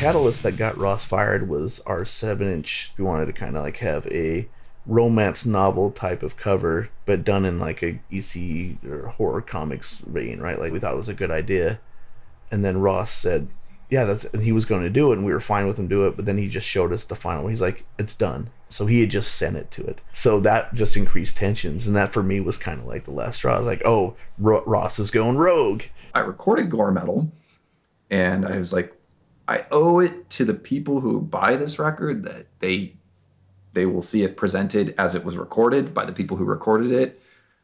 catalyst that got Ross fired was our 7-inch. We wanted to kind of like have a romance novel type of cover, but done in like a EC or horror comics vein, right? Like we thought it was a good idea. And then Ross said, yeah, and he was going to do it, and we were fine with him do it, but then he just showed us the final. He's like, it's done. So he had just sent it to it. So that just increased tensions, and that for me was kind of like the last straw. I was like, oh, Ross is going rogue. I recorded Gore Metal, and I was like, I owe it to the people who buy this record that they will see it presented as it was recorded by the people who recorded it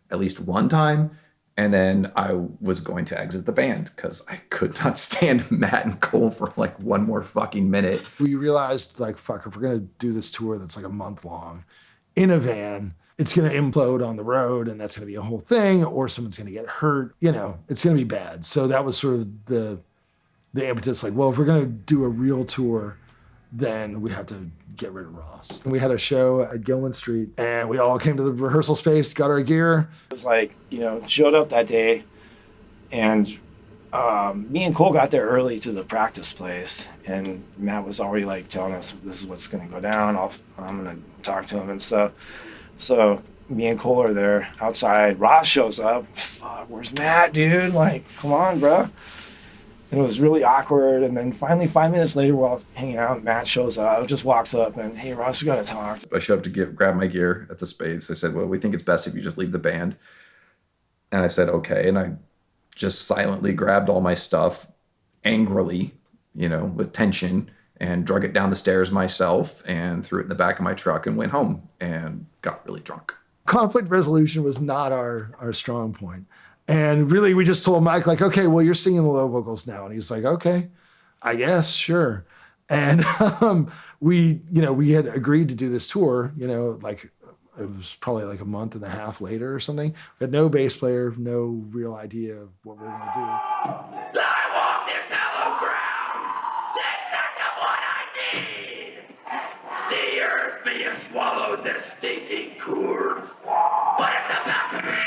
at least one time. And then I was going to exit the band because I could not stand Matt and Cole for like one more fucking minute. We realized, like, fuck, if we're going to do this tour that's like a month long in a van, it's going to implode on the road, and that's going to be a whole thing, or someone's going to get hurt. You know, it's going to be bad. So that was sort of the impetus, like, well, if we're going to do a real tour, then we have to get rid of Ross. And we had a show at Gilman Street, and we all came to the rehearsal space, got our gear. It was like, you know, showed up that day, and me and Cole got there early to the practice place, and Matt was already like telling us, this is what's going to go down. I'm going to talk to him and stuff. So me and Cole are there outside. Ross shows up. Fuck, where's Matt, dude? Like, come on, bro. And it was really awkward. And then finally, 5 minutes later, while hanging out, Matt shows up, just walks up and, hey, Ross, we got to talk. I showed up to grab my gear at the space. I said, well, we think it's best if you just leave the band. And I said, okay. And I just silently grabbed all my stuff angrily, you know, with tension, and drug it down the stairs myself and threw it in the back of my truck and went home and got really drunk. Conflict resolution was not our strong point. And really, we just told Mike, like, okay, well, you're singing the low vocals now. And he's like, okay, I guess, sure. And we had agreed to do this tour, you know, like it was probably like a month and a half later or something. We had no bass player, no real idea of what we were going to do. I walk this hallowed ground. This such of what I need. The earth may have swallowed the stinking cords, but it's about to be.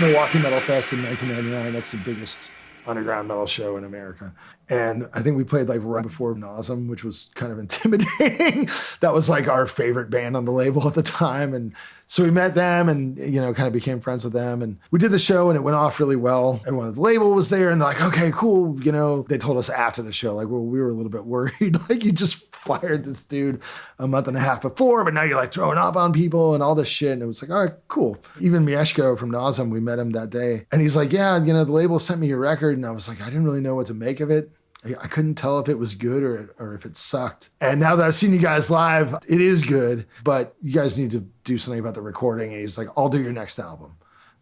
Milwaukee Metal Fest in 1999. That's the biggest underground metal show in America. And I think we played like right before Nasm, which was kind of intimidating. That was like our favorite band on the label at the time. And so we met them and, you know, kind of became friends with them. And we did the show and it went off really well. Everyone at the label was there and they're like, okay, cool. You know, they told us after the show, like, well, we were a little bit worried. Like, you just fired this dude a month and a half before, but now you're like throwing up on people and all this shit. And it was like, all right, cool. Even Mieszko from Nasm, we met him that day. And he's like, yeah, you know, the label sent me your record. And I was like, I didn't really know what to make of it. I couldn't tell if it was good or if it sucked. And now that I've seen you guys live, it is good, but you guys need to do something about the recording. And he's like, I'll do your next album.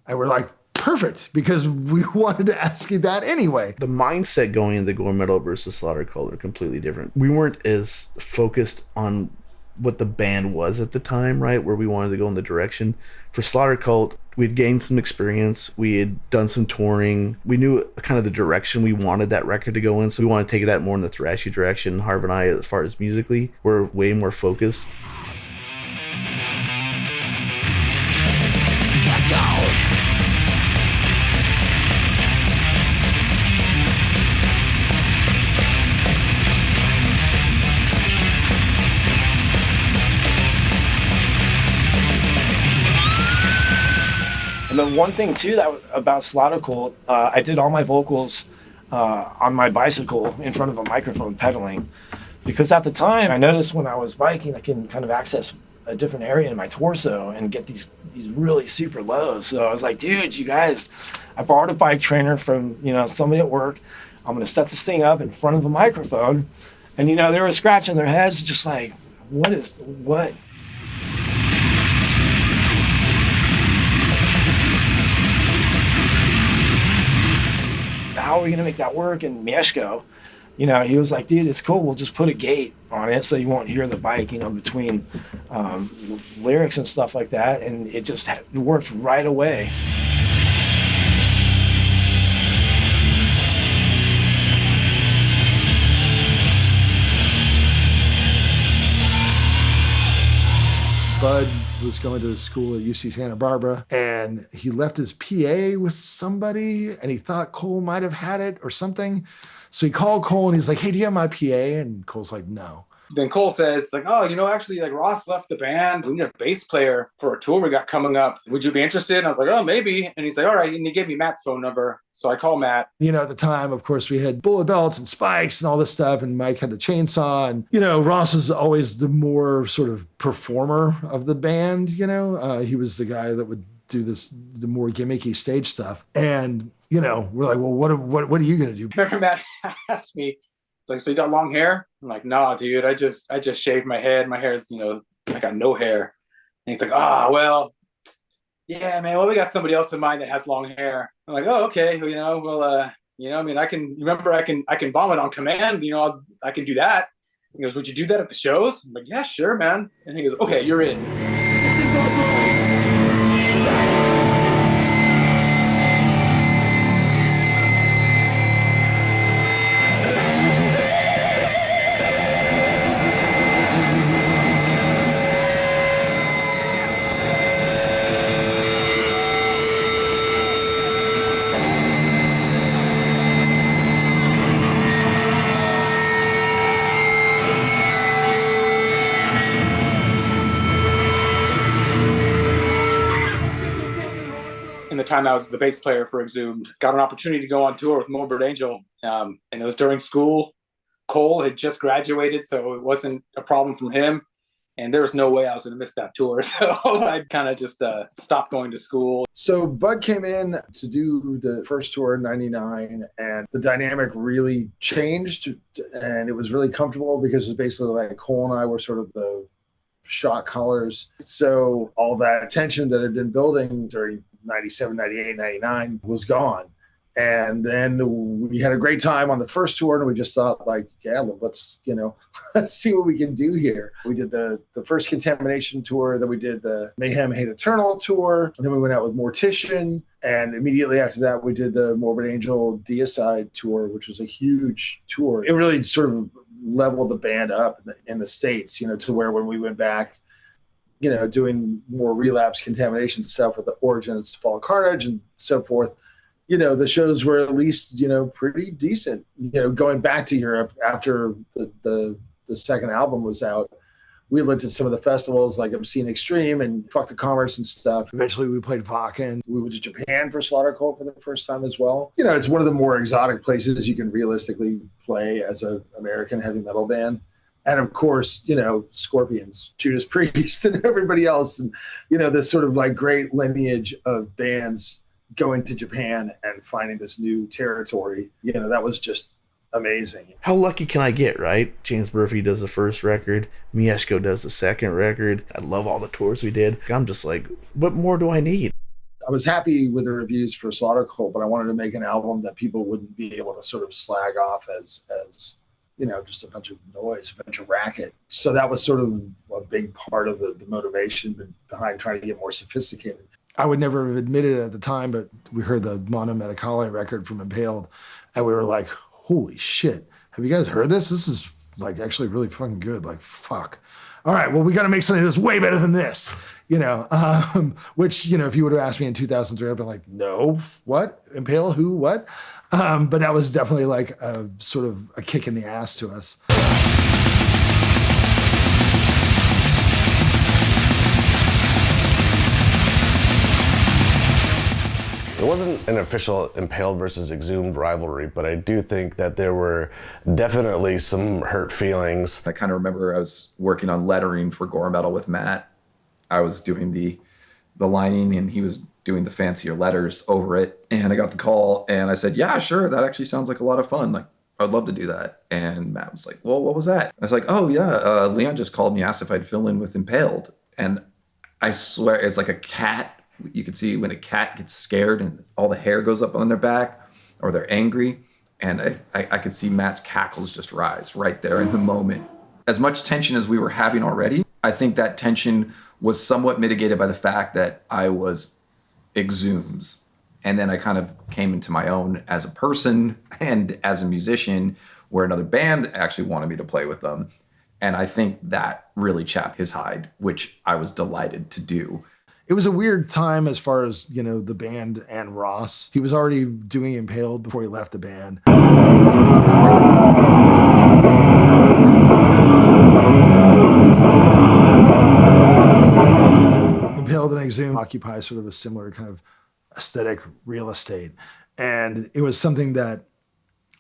And we're like, perfect, because we wanted to ask you that anyway. The mindset going into Gore Metal versus Slaughter Cult are completely different. We weren't as focused on what the band was at the time, right? Where we wanted to go in the direction. For Slaughter Cult, we'd gained some experience. We had done some touring. We knew kind of the direction we wanted that record to go in. So we wanted to take that more in the thrashy direction. Harv and I, as far as musically, were way more focused. Let's go! And then one thing too about Slaughter Cult, I did all my vocals on my bicycle in front of a microphone pedaling, because at the time I noticed when I was biking I can kind of access a different area in my torso and get these really super lows. So I was like, dude, you guys, I borrowed a bike trainer from, you know, somebody at work. I'm gonna set this thing up in front of a microphone, and you know, they were scratching their heads just like, what? How are we going to make that work? And Mieszko, you know, he was like, dude, it's cool. We'll just put a gate on it so you won't hear the bike, you know, between lyrics and stuff like that. And it just worked right away. Bud was going to school at UC Santa Barbara, and he left his PA with somebody, and he thought Cole might have had it or something. So he called Cole, and he's like, hey, do you have my PA? And Cole's like, no. Then Cole says, like, oh, actually, like, Ross left the band. We need a bass player for a tour we got coming up. Would you be interested? And I was like, oh, maybe. And he's like, all right. And he gave me Matt's phone number. So I call Matt. At the time, of course, we had bullet belts and spikes and all this stuff. And Mike had the chainsaw. And, Ross is always the more sort of performer of the band, He was the guy that would do the more gimmicky stage stuff. And, we're like, well, what are you going to do? Remember Matt asked me, it's like, so you got long hair? I'm like, nah, dude, I just shaved my head. My hair is, I got no hair. And he's like, well, yeah, man, well, we got somebody else in mind that has long hair. I'm like, oh, okay. I can bomb it on command. I can do that. He goes, would you do that at the shows? I'm like, yeah, sure, man. And he goes, okay, you're in. Time I was the bass player for Exhumed, got an opportunity to go on tour with Morbid Angel, and it was during school. Cole had just graduated, so it wasn't a problem from him, and there was no way I was going to miss that tour. So I kind of just stopped going to school. So Bud came in to do the first tour in '99, and the dynamic really changed, and it was really comfortable because it was basically like Cole and I were sort of the shot callers. So all that tension that had been building during 97, 98, 99 was gone. And then we had a great time on the first tour, and we just thought, like, yeah, let's see what we can do here. We did the first Contamination tour, then we did the Mayhem Hate Eternal tour, and then we went out with Mortician, and immediately after that, we did the Morbid Angel Deicide tour, which was a huge tour. It really sort of leveled the band up in the States, to where when we went back, doing more relapse Contamination stuff with the Origins, Fall Carnage, and so forth, the shows were at least, pretty decent. Going back to Europe after the second album was out, we went to some of the festivals like Obscene Extreme and Fuck the Commerce and stuff. Eventually we played Wacken. We went to Japan for Slaughter Cult for the first time as well. It's one of the more exotic places you can realistically play as an American heavy metal band. And of course, Scorpions, Judas Priest, and everybody else. And, this sort of like great lineage of bands going to Japan and finding this new territory. That was just amazing. How lucky can I get, right? James Murphy does the first record. Mieszko does the second record. I love all the tours we did. I'm just like, what more do I need? I was happy with the reviews for Slaughter Cult, but I wanted to make an album that people wouldn't be able to sort of slag off as just a bunch of noise, a bunch of racket. So that was sort of a big part of the motivation behind trying to get more sophisticated. I would never have admitted it at the time, but we heard the Mono Medicale record from Impaled, and we were like, holy shit, have you guys heard this? This is like actually really fucking good. Like, fuck. All right, well, we got to make something that's way better than this, which, if you would have asked me in 2003, I'd been like, no, what? Impale, who, what? But that was definitely like a sort of a kick in the ass to us. It wasn't an official Impaled versus Exhumed rivalry, but I do think that there were definitely some hurt feelings. I kind of remember I was working on lettering for Gore Metal with Matt. I was doing the lining, and he was doing the fancier letters over it. And I got the call, and I said, yeah, sure, that actually sounds like a lot of fun. Like, I'd love to do that. And Matt was like, well, what was that? I was like, oh, yeah, Leon just called me, asked if I'd fill in with Impaled. And I swear, it's like a cat. You can see when a cat gets scared and all the hair goes up on their back, or they're angry. And I could see Matt's cackles just rise right there in the moment. As much tension as we were having already, I think that tension was somewhat mitigated by the fact that I was Exhumed. And then I kind of came into my own as a person and as a musician, where another band actually wanted me to play with them. And I think that really chapped his hide, which I was delighted to do. It was a weird time as far as, you know, the band and Ross. He was already doing Impaled before he left the band. Impaled and Exhumed occupy sort of a similar kind of aesthetic real estate. And it was something that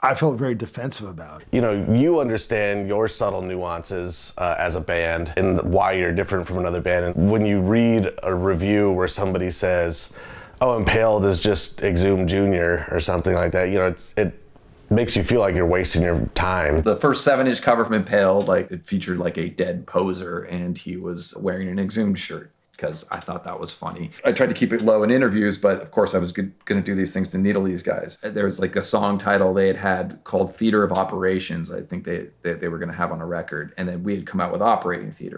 I felt very defensive about. You know, you understand your subtle nuances as a band and why you're different from another band. And when you read a review where somebody says, oh, Impaled is just Exhumed Jr. or something like that, you know, it makes you feel like you're wasting your time. The first 7-inch cover from Impaled, like, it featured like a dead poser, and he was wearing an Exhumed shirt, because I thought that was funny. I tried to keep it low in interviews, but of course I was going to do these things to needle these guys. There was like a song title they had called Theater of Operations. I think they were going to have on a record. And then we had come out with Operating Theater.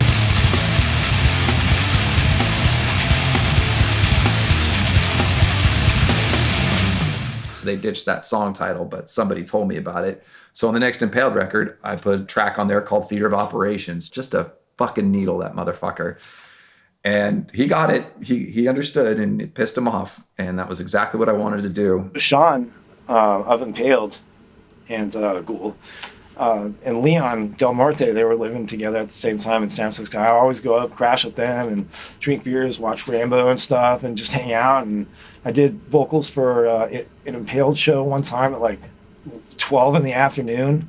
So they ditched that song title, but somebody told me about it. So on the next Impaled record, I put a track on there called Theater of Operations, just to fucking needle that motherfucker. And he got it. He understood, and it pissed him off. And that was exactly what I wanted to do. Sean of Impaled and Ghoul and Leon Del Marte, they were living together at the same time in San Francisco. I always go up, crash with them, and drink beers, watch Rambo and stuff, and just hang out. And I did vocals for an Impaled show one time at like 12 in the afternoon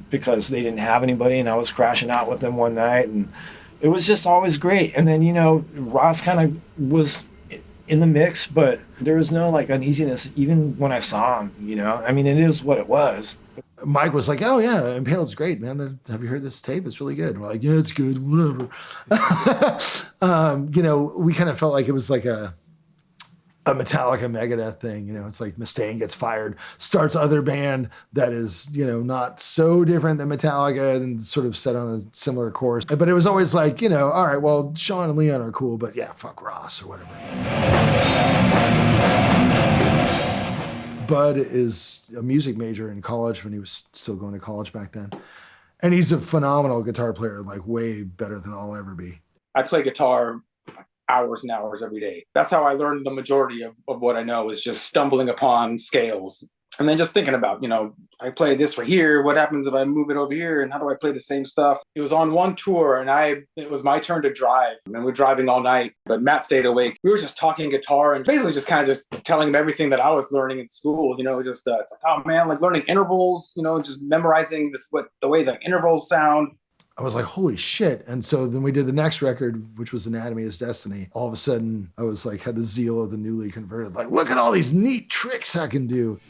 because they didn't have anybody, and I was crashing out with them one night. And it was just always great. And then, you know, Ross kind of was in the mix, but there was no like uneasiness even when I saw him, you know? I mean, it is what it was. Mike was like, oh yeah, Impaled's great, man. Have you heard this tape? It's really good. And we're like, yeah, it's good, whatever. You know, we kind of felt like it was like a Metallica Megadeth thing, you know. It's like Mustaine gets fired, starts other band that is, you know, not so different than Metallica and sort of set on a similar course. But it was always like, you know, all right, well, Sean and Leon are cool, but yeah, fuck Ross or whatever. Bud is a music major in college when he was still going to college back then. And he's a phenomenal guitar player, like way better than I'll ever be. I play guitar hours and hours every day. That's how I learned the majority of what I know, is just stumbling upon scales. And then just thinking about, you know, I play this right here, what happens if I move it over here, and how do I play the same stuff? It was on one tour, and it was my turn to drive, and we're driving all night, but Matt stayed awake. We were just talking guitar and basically just kind of just telling him everything that I was learning in school, you know, just, it's like, oh man, like learning intervals, you know, just memorizing the way the intervals sound. I was like, holy shit. And so then we did the next record, which was Anatomy is Destiny. All of a sudden, I was like, had the zeal of the newly converted. Like, look at all these neat tricks I can do.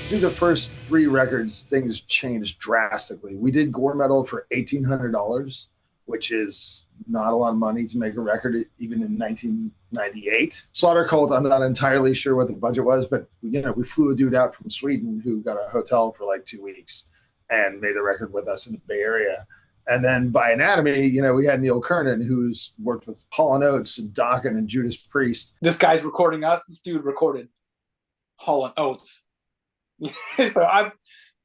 Through the first 3 records, things changed drastically. We did Gore Metal for $1,800, which is not a lot of money to make a record, even in 1998. Slaughter Cult, I'm not entirely sure what the budget was, but you know, we flew a dude out from Sweden who got a hotel for like 2 weeks and made a record with us in the Bay Area. And then by Anatomy, you know, we had Neil Kernan, who's worked with Hall & Oates and Dokken and Judas Priest. This guy's recording us. This dude recorded Hall & Oates. So I'm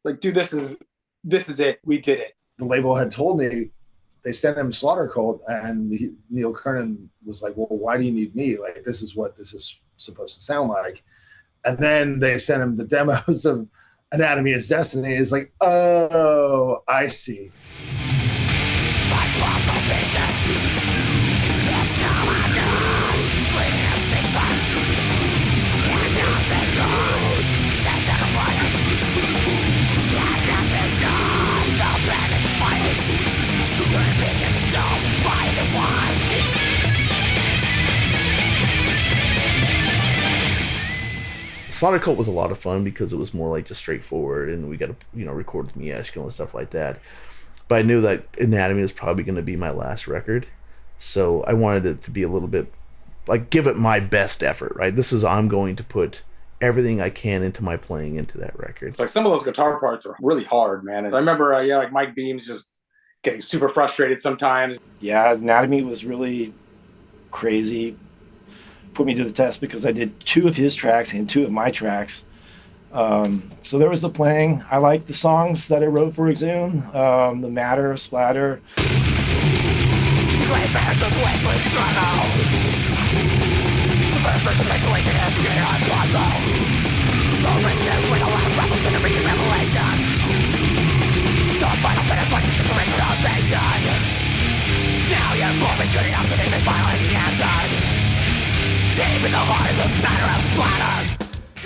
like, dude, this is it. We did it. The label had told me they sent him Slaughter Cult, and Neil Kernan was like, well, why do you need me? Like, this is what this is supposed to sound like. And then they sent him the demos of Anatomy is Destiny. It's like, oh, I see. Slaughter Cult was a lot of fun because it was more like just straightforward, and we got to, you know, record with Mieszko and stuff like that. But I knew that Anatomy was probably going to be my last record, So I wanted it to be a little bit like give it my best effort, right? This is I'm going to put everything I can into my playing into that record. It's like some of those guitar parts are really hard, man. I remember, like Mike Beam's just getting super frustrated sometimes. Yeah, Anatomy was really crazy. Put me to the test because I did 2 of his tracks and 2 of my tracks. So there was the playing. I like the songs that I wrote for Exhumed, the Matter, Splatter.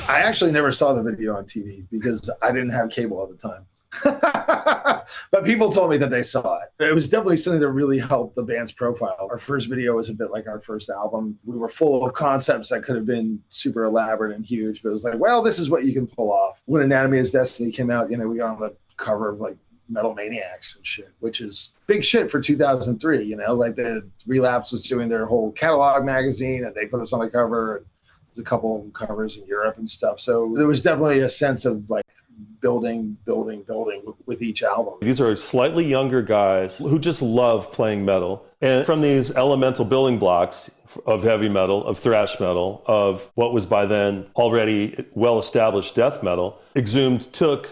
I actually never saw the video on TV because I didn't have cable at the time. But people told me that they saw it. It was definitely something that really helped the band's profile. Our first video was a bit like our first album. We were full of concepts that could have been super elaborate and huge, but it was like, well, this is what you can pull off. When Anatomy is Destiny came out, we got on the cover of like Metal Maniacs and shit, which is big shit for 2003. Like the Relapse was doing their whole catalog magazine and they put us on the cover. And there's a couple of covers in Europe and stuff. So there was definitely a sense of like building with each album. These are slightly younger guys who just love playing metal. And from these elemental building blocks of heavy metal, of thrash metal, of what was by then already well-established death metal, Exhumed took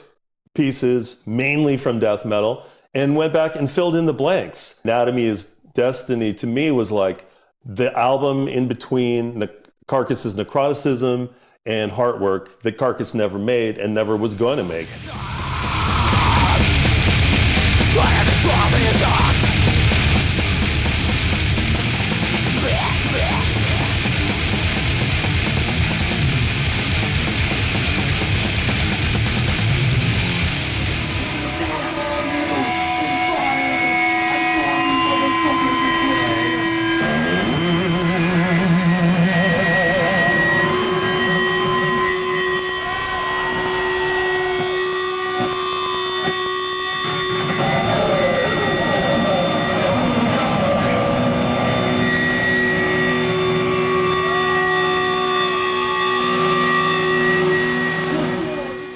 pieces mainly from death metal and went back and filled in the blanks. Anatomy is Destiny to me was like the album in between Carcass's necroticism and Heartwork that Carcass never made and never was going to make.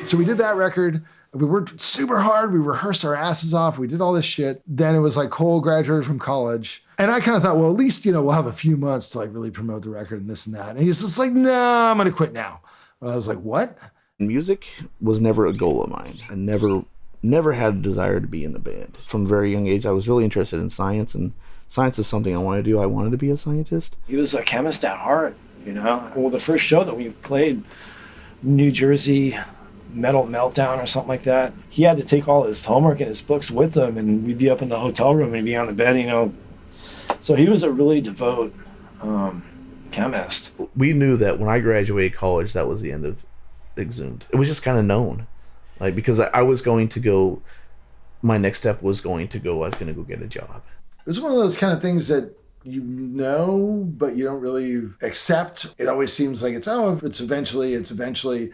So we did that record. We worked super hard. We rehearsed our asses off. We did all this shit. Then it was like Cole graduated from college. And I kind of thought, well, at least, we'll have a few months to like really promote the record and this and that. And he's just like, nah, I'm going to quit now. I was like, what? Music was never a goal of mine. I never had a desire to be in the band. From a very young age, I was really interested in science, and science is something I wanted to do. I wanted to be a scientist. He was a chemist at heart, Well, the first show that we played, New Jersey Metal Meltdown or something like that, he had to take all his homework and his books with him, and we'd be up in the hotel room and he'd be on the bed, So he was a really devout chemist. We knew that when I graduated college, that was the end of Exhumed. It was just kind of known. Like, because I was going to go, my next step was going to go, I was going to go get a job. It was one of those kind of things that but you don't really accept. It always seems like it's eventually.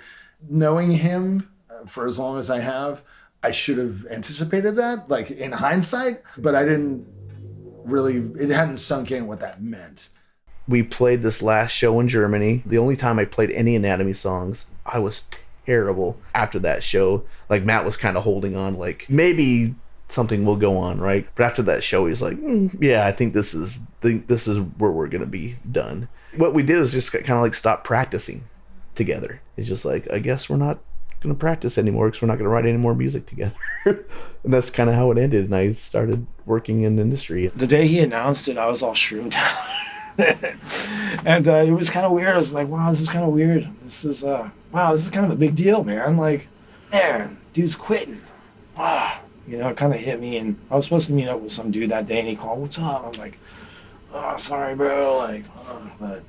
Knowing him for as long as I have, I should have anticipated that, like in hindsight, but I didn't really, it hadn't sunk in what that meant. We played this last show in Germany. The only time I played any Anatomy songs, I was terrible after that show. Like Matt was kind of holding on, like maybe something will go on, right? But after that show, he's like, yeah, I think this is where we're going to be done. What we did was just kind of like stop practicing together. It's just like, I guess we're not going to practice anymore because we're not going to write any more music together. And that's kind of how it ended. And I started working in the industry. The day he announced it, I was all shroomed out. And it was kind of weird. I was like, wow, this is kind of weird. This is kind of a big deal, man. Like, man, dude's quitting. Wow. It kind of hit me. And I was supposed to meet up with some dude that day, and he called, what's up? I'm like, oh, sorry, bro. Like, but...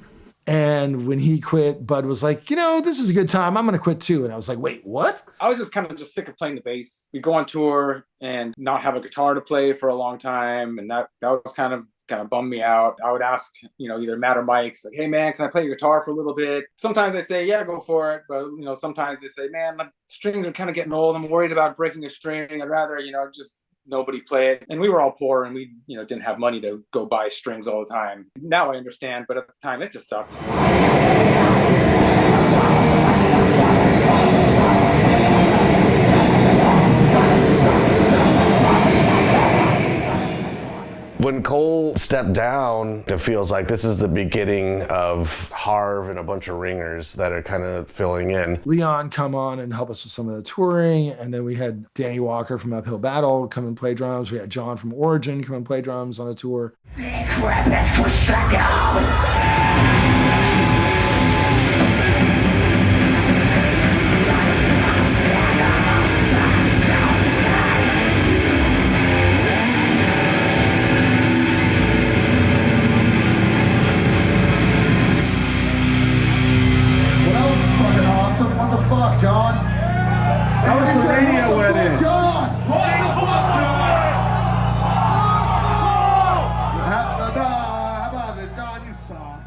And when he quit, Bud was like, this is a good time. I'm going to quit too. And I was like, wait, what? I was just kind of sick of playing the bass. We'd go on tour and not have a guitar to play for a long time. And that was kind of bummed me out. I would ask, either Matt or Mike's like, hey man, can I play your guitar for a little bit? Sometimes they say, yeah, go for it. But, sometimes they say, man, my strings are kind of getting old. I'm worried about breaking a string. I'd rather, just nobody play it. And we were all poor and we, didn't have money to go buy strings all the time. Now I understand, but at the time it just sucked. When Cole stepped down, it feels like this is the beginning of Harv and a bunch of ringers that are kind of filling in. Leon come on and help us with some of the touring, and then we had Danny Walker from Uphill Battle come and play drums. We had John from Origin come and play drums on a tour. John? That was the radio went in. John! What the fuck, John? How about it, John? You suck.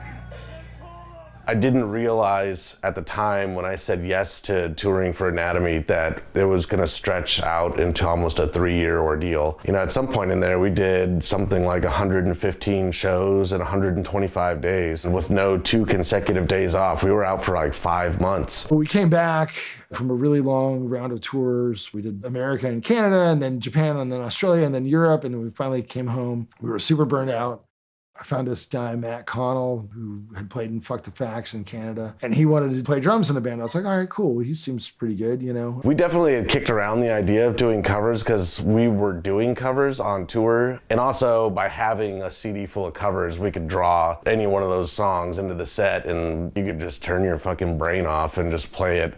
I didn't realize at the time when I said yes to touring for Anatomy that it was going to stretch out into almost a 3-year ordeal. At some point in there, we did something like 115 shows in 125 days with no 2 consecutive days off. We were out for like 5 months. We came back from a really long round of tours. We did America and Canada, and then Japan, and then Australia, and then Europe, and then we finally came home. We were super burned out. I found this guy, Matt Connell, who had played in Fuck the Facts in Canada, and he wanted to play drums in the band. I was like, all right, cool. He seems pretty good, We definitely had kicked around the idea of doing covers because we were doing covers on tour. And also by having a CD full of covers, we could draw any one of those songs into the set and you could just turn your fucking brain off and just play it,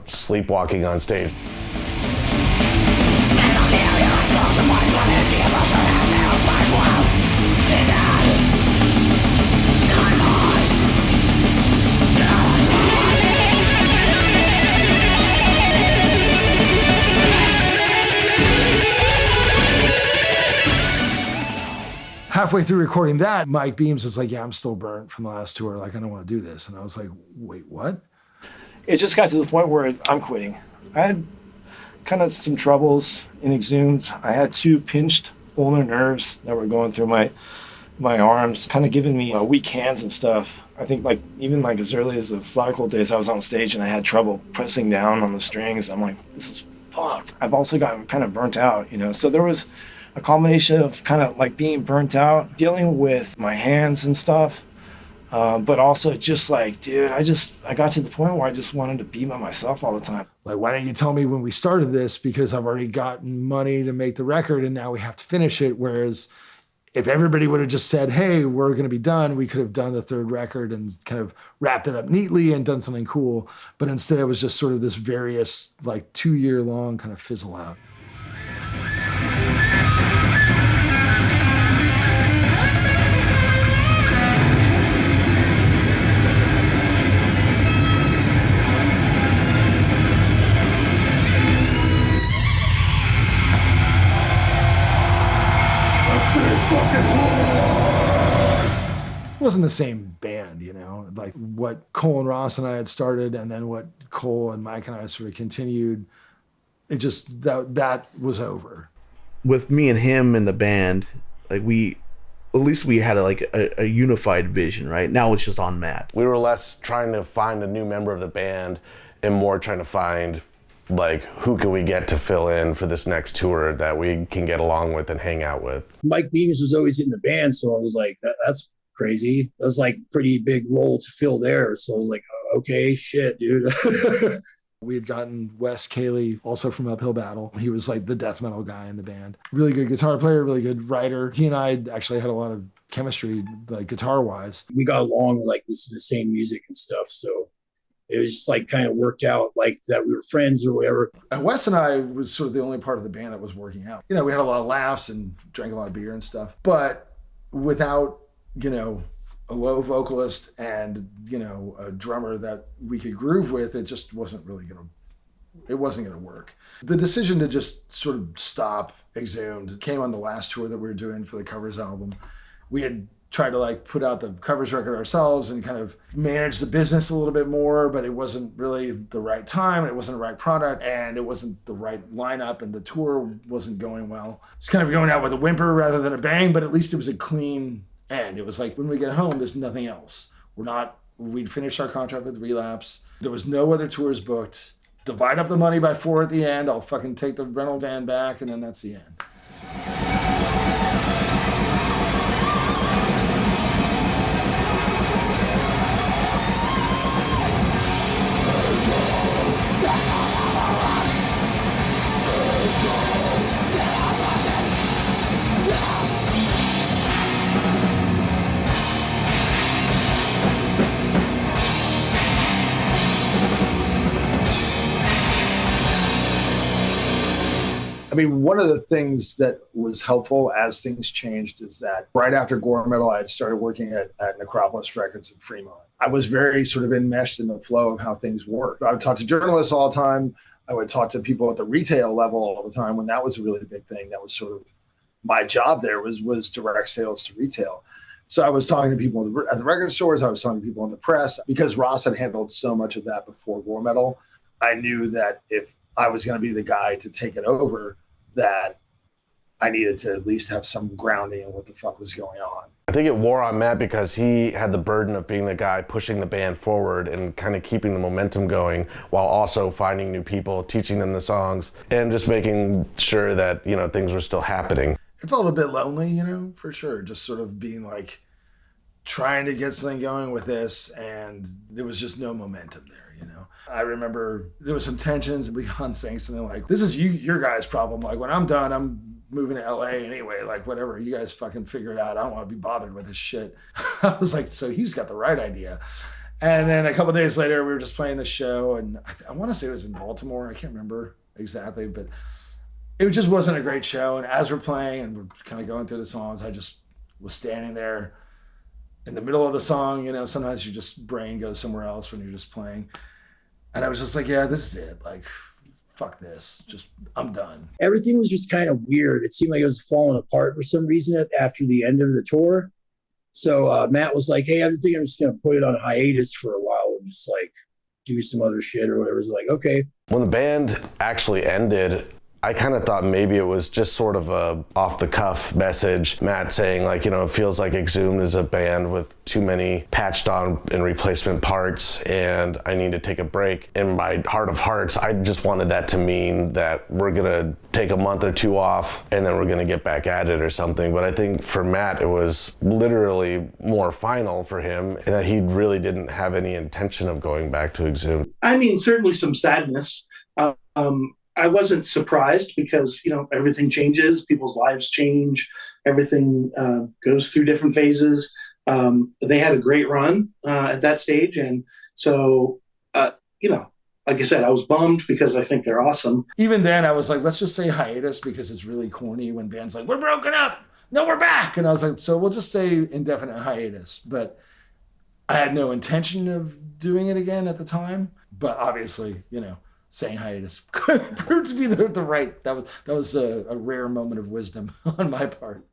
sleepwalking on stage. Halfway through recording that, Mike Beams was like, yeah, I'm still burnt from the last tour. Like, I don't want to do this. And I was like, wait, what? It just got to the point where I'm quitting. I had kind of some troubles in Exhumed. I had 2 pinched ulnar nerves that were going through my arms, kind of giving me weak hands and stuff. I think even as early as the Slaughter days, I was on stage and I had trouble pressing down on the strings. I'm like, this is fucked. I've also gotten kind of burnt out, So there was a combination of kind of being burnt out, dealing with my hands and stuff, but also just dude, I got to the point where I just wanted to be by myself all the time. Like, why don't you tell me when we started this? Because I've already gotten money to make the record and now we have to finish it. Whereas if everybody would have just said, hey, we're going to be done, we could have done the 3rd record and kind of wrapped it up neatly and done something cool. But instead it was just sort of this various 2-year long kind of fizzle out. It wasn't the same band, like what Cole and Ross and I had started and then what Cole and Mike and I sort of continued. It just, that was over. With me and him in the band, at least we had a unified vision, right? Now it's just on Matt. We were less trying to find a new member of the band and more trying to find who can we get to fill in for this next tour that we can get along with and hang out with. Mike Beams was always in the band, so I was like, that's crazy. That was pretty big role to fill there. So I was like, okay, shit, dude. We had gotten Wes Cayley, also from Uphill Battle. He was the death metal guy in the band. Really good guitar player, really good writer. He and I actually had a lot of chemistry, guitar-wise. We got along, this is the same music and stuff, so it was just kind of worked out that we were friends or whatever. And Wes and I was sort of the only part of the band that was working out. We had a lot of laughs and drank a lot of beer and stuff. But without, a low vocalist and, a drummer that we could groove with, it just wasn't really going to work. The decision to just sort of stop Exhumed came on the last tour that we were doing for the covers album. We had tried to like put out the covers record ourselves and kind of manage the business a little bit more, but it wasn't really the right time. It wasn't the right product, and it wasn't the right lineup, and the tour wasn't going well. It's kind of going out with a whimper rather than a bang, but at least it was a clean end. It was like when we get home, there's nothing else. We'd finished our contract with Relapse. There was no other tours booked. Divide up the money by 4 at the end. I'll fucking take the rental van back, and then that's the end. I mean, one of the things that was helpful as things changed is that right after Gore Metal, I had started working at Necropolis Records in Fremont. I was very sort of enmeshed in the flow of how things work. I would talk to journalists all the time. I would talk to people at the retail level all the time when that was a really big thing. That was sort of my job there was direct sales to retail. So I was talking to people at the record stores. I was talking to people in the press. Because Ross had handled so much of that before Gore Metal, I knew that if I was going to be the guy to take it over, that I needed to at least have some grounding in what the fuck was going on. I think it wore on Matt because he had the burden of being the guy pushing the band forward and kind of keeping the momentum going while also finding new people, teaching them the songs, and just making sure that, you know, things were still happening. It felt a bit lonely, you know, for sure. Just sort of being like trying to get something going with this, and there was just no momentum there. You know, I remember there was some tensions. Leon saying something like, "This is your guys' problem. Like when I'm done, I'm moving to LA anyway. Like whatever, you guys fucking figure it out. I don't want to be bothered with this shit." I was like, so he's got the right idea. And then a couple of days later, we were just playing the show, and I want to say it was in Baltimore. I can't remember exactly, but it just wasn't a great show. And as we're playing and we're kind of going through the songs, I just was standing there in the middle of the song. You know, sometimes your just brain goes somewhere else when you're just playing. And I was just like, yeah, this is it. Like, fuck this. Just, I'm done. Everything was just kind of weird. It seemed like it was falling apart for some reason after the end of the tour. So Matt was like, hey, I think I'm just going to put it on hiatus for a while and just like do some other shit or whatever. It's like, okay. When the band actually ended, I kind of thought maybe it was just sort of a off-the-cuff message. Matt saying like, you know, it feels like Exhumed is a band with too many patched on and replacement parts and I need to take a break. In my heart of hearts, I just wanted that to mean that we're gonna take a month or two off and then we're gonna get back at it or something. But I think for Matt, it was literally more final for him and that he really didn't have any intention of going back to Exhumed. I mean, certainly some sadness. I wasn't surprised because, you know, everything changes, people's lives change, everything goes through different phases. They had a great run at that stage. And so, you know, like I said, I was bummed because I think they're awesome. Even then I was like, let's just say hiatus because it's really corny when bands like, we're broken up. No, we're back. And I was like, so we'll just say indefinite hiatus. But I had no intention of doing it again at the time. But obviously, you know, saying hiatus proved to be the right. That was a rare moment of wisdom on my part.